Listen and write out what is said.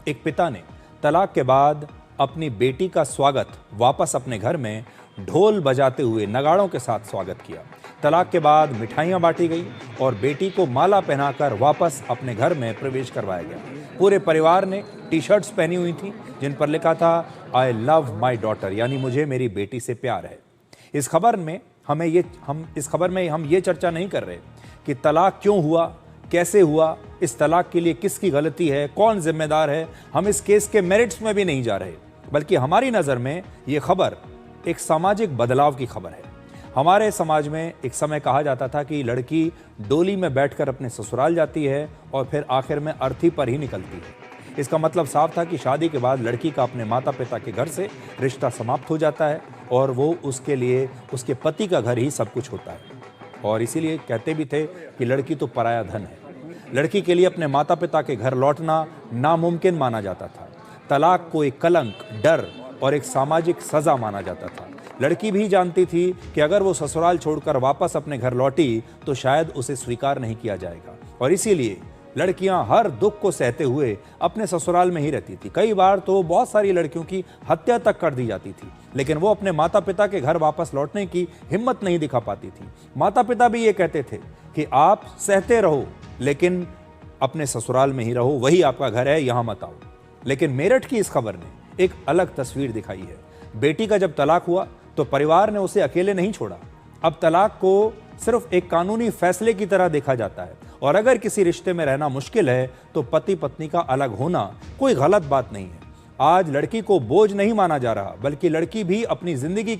एक पिता ने तलाक के बाद अपनी बेटी का स्वागत वापस अपने घर में ढोल बजाते हुए नगाड़ों के साथ स्वागत किया। तलाक के बाद मिठाइयां बांटी गई और बेटी को माला पहनाकर वापस अपने घर में प्रवेश करवाया गया। पूरे परिवार ने टी शर्ट्स पहनी हुई थी जिन पर लिखा था आई लव माई डॉटर, यानी मुझे मेरी बेटी से प्यार है। इस खबर में हम ये चर्चा नहीं कर रहे कि तलाक क्यों हुआ, कैसे हुआ, इस तलाक के लिए किसकी गलती है, कौन जिम्मेदार है। हम इस केस के मेरिट्स में भी नहीं जा रहे, बल्कि हमारी नज़र में ये खबर एक सामाजिक बदलाव की खबर है। हमारे समाज में एक समय कहा जाता था कि लड़की डोली में बैठकर अपने ससुराल जाती है और फिर आखिर में अर्थी पर ही निकलती है। इसका मतलब साफ था कि शादी के बाद लड़की का अपने माता पिता के घर से रिश्ता समाप्त हो जाता है और वो उसके लिए उसके पति का घर ही सब कुछ होता है। और इसीलिए कहते भी थे कि लड़की तो पराया धन है। लड़की के लिए अपने माता पिता के घर लौटना नामुमकिन माना जाता था। तलाक को एक कलंक, डर और एक सामाजिक सजा माना जाता था। लड़की भी जानती थी कि अगर वो ससुराल छोड़कर वापस अपने घर लौटी तो शायद उसे स्वीकार नहीं किया जाएगा, और इसीलिए लड़कियां हर दुख को सहते हुए अपने ससुराल में ही रहती थी। कई बार तो बहुत सारी लड़कियों की हत्या तक कर दी जाती थी, लेकिन वो अपने माता पिता के घर वापस लौटने की हिम्मत नहीं दिखा पाती थी। माता पिता भी ये कहते थे कि आप सहते रहो लेकिन अपने ससुराल में ही रहो, वही आपका घर है, यहां मत आओ। लेकिन मेरठ की इस खबर ने एक अलग तस्वीर दिखाई है। बेटी का जब तलाक हुआ तो परिवार ने उसे अकेले नहीं छोड़ा। अब तलाक को सिर्फ एक कानूनी फैसले की तरह देखा जाता है, और अगर किसी रिश्ते में रहना मुश्किल है तो पति पत्नी का अलग होना कोई गलत बात नहीं है। आज लड़की को बोझ नहीं माना जा रहा, बल्कि लड़की भी अपनी जिंदगी